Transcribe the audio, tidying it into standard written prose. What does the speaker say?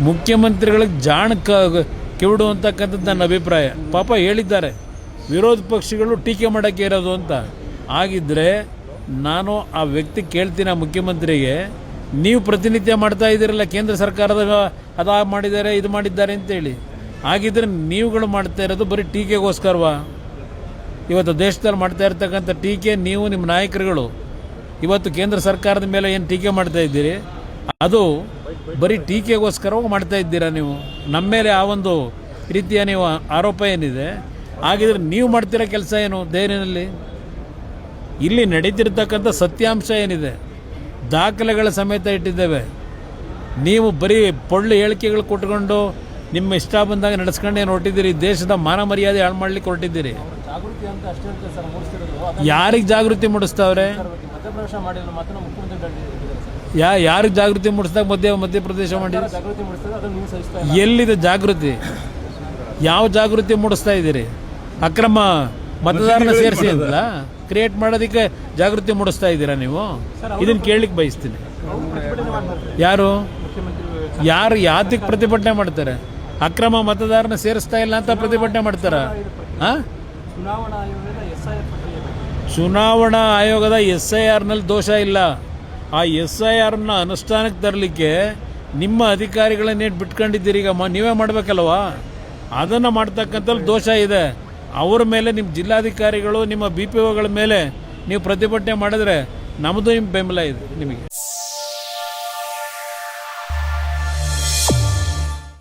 ಮುಖ್ಯಮಂತ್ರಿಗಳಿಗೆ ಜಾಣ ಕಿವಿಡು ಅಂತಕ್ಕಂಥದ್ದು ನನ್ನ ಅಭಿಪ್ರಾಯ. ಪಾಪ ಹೇಳಿದ್ದಾರೆ ವಿರೋಧ ಪಕ್ಷಗಳು ಟೀಕೆ ಮಾಡೋಕ್ಕೆ ಇರೋದು ಅಂತ. ಆಗಿದ್ದರೆ ನಾನು ಆ ವ್ಯಕ್ತಿ ಕೇಳ್ತೀನಿ, ಆ ಮುಖ್ಯಮಂತ್ರಿಗೆ, ನೀವು ಪ್ರತಿನಿತ್ಯ ಮಾಡ್ತಾ ಇದ್ದೀರಲ್ಲ ಕೇಂದ್ರ ಸರ್ಕಾರದ ಅದು ಮಾಡಿದ್ದಾರೆ ಇದು ಮಾಡಿದ್ದಾರೆ ಅಂತೇಳಿ, ಹಾಗಿದ್ರೆ ನೀವುಗಳು ಮಾಡ್ತಾ ಇರೋದು ಬರೀ ಟೀಕೆಗೋಸ್ಕರವಾ? ಇವತ್ತು ದೇಶದಲ್ಲಿ ಮಾಡ್ತಾ ಇರ್ತಕ್ಕಂಥ ಟೀಕೆ, ನೀವು ನಿಮ್ಮ ನಾಯಕರುಗಳು ಇವತ್ತು ಕೇಂದ್ರ ಸರ್ಕಾರದ ಮೇಲೆ ಏನು ಟೀಕೆ ಮಾಡ್ತಾ ಇದ್ದೀರಿ, ಅದು ಬರೀ ಟೀಕೆಗೋಸ್ಕರವೂ ಮಾಡ್ತಾ ಇದ್ದೀರಾ ನೀವು. ನಮ್ಮ ಮೇಲೆ ಆ ಒಂದು ರೀತಿಯ ನೀವು ಆರೋಪ ಏನಿದೆ, ಹಾಗಿದ್ರೆ ನೀವು ಮಾಡ್ತಿರೋ ಕೆಲಸ ಏನು ದೆಹಲಿಯಲ್ಲಿ? ಇಲ್ಲಿ ನಡೀತಿರ್ತಕ್ಕಂಥ ಸತ್ಯಾಂಶ ಏನಿದೆ, ದಾಖಲೆಗಳ ಸಮೇತ ಇಟ್ಟಿದ್ದೇವೆ. ನೀವು ಬರೀ ಪೊಳ್ಳು ಹೇಳಿಕೆಗಳು ಕೊಟ್ಕೊಂಡು ನಿಮ್ಮ ಇಷ್ಟ ಬಂದಾಗ ನಡೆಸ್ಕೊಂಡೇನು ಹೊರಟಿದ್ದೀರಿ? ದೇಶದ ಮಾನ ಮರ್ಯಾದೆ ಹಾಳು ಮಾಡ್ಲಿಕ್ಕೆ ಹೊರಟಿದ್ದೀರಿ. ಯಾರಿಗೆ ಜಾಗೃತಿ ಮೂಡಿಸ್ತಾವ್ರೆ? ಯಾರಿಗೆ ಜಾಗೃತಿ ಮೂಡಿಸಿದಾಗ ಮಧ್ಯಪ್ರದೇಶ ಮಾಡಿ ಎಲ್ಲಿದೆ ಜಾಗೃತಿ? ಯಾವ ಜಾಗೃತಿ ಮೂಡಿಸ್ತಾ ಇದ್ದೀರಿ? ಅಕ್ರಮ ಮತದಾರನ ಸೇರಿಸಿ ಅಂತ ಕ್ರಿಯೇಟ್ ಮಾಡೋದಕ್ಕೆ ಜಾಗೃತಿ ಮೂಡಿಸ್ತಾ ಇದ್ದೀರಾ ನೀವು? ಇದನ್ನು ಕೇಳಲಿಕ್ಕೆ ಬಯಸ್ತೀನಿ. ಯಾರು ಯಾತಕ್ಕೆ ಪ್ರತಿಭಟನೆ ಮಾಡ್ತಾರೆ? ಅಕ್ರಮ ಮತದಾರನ ಸೇರಿಸ್ತಾ ಇಲ್ಲ ಅಂತ ಪ್ರತಿಭಟನೆ ಮಾಡ್ತಾರ? ಚುನಾವಣಾ ಆಯೋಗದ SIRನಲ್ಲಿ ದೋಷ ಇಲ್ಲ. ಆ SIRನ ಅನುಷ್ಠಾನಕ್ಕೆ ತರಲಿಕ್ಕೆ ನಿಮ್ಮ ಅಧಿಕಾರಿಗಳನ್ನೇನು ಬಿಟ್ಕೊಂಡಿದ್ದೀರಿ? ಈಗ ನೀವೇ ಮಾಡಬೇಕಲ್ವಾ? ಅದನ್ನು ಮಾಡ್ತಕ್ಕಂಥದ್ದು ದೋಷ ಇದೆ. ಅವರ ಮೇಲೆ ನಿಮ್ಮ ಜಿಲ್ಲಾಧಿಕಾರಿಗಳು ನಿಮ್ಮ BPOಗಳ ಮೇಲೆ ನೀವು ಪ್ರತಿಭಟನೆ ಮಾಡಿದ್ರೆ ನಮ್ಮದು ನಿಮ್ಮ ಬೆಂಬಲ ಇದೆ ನಿಮಗೆ.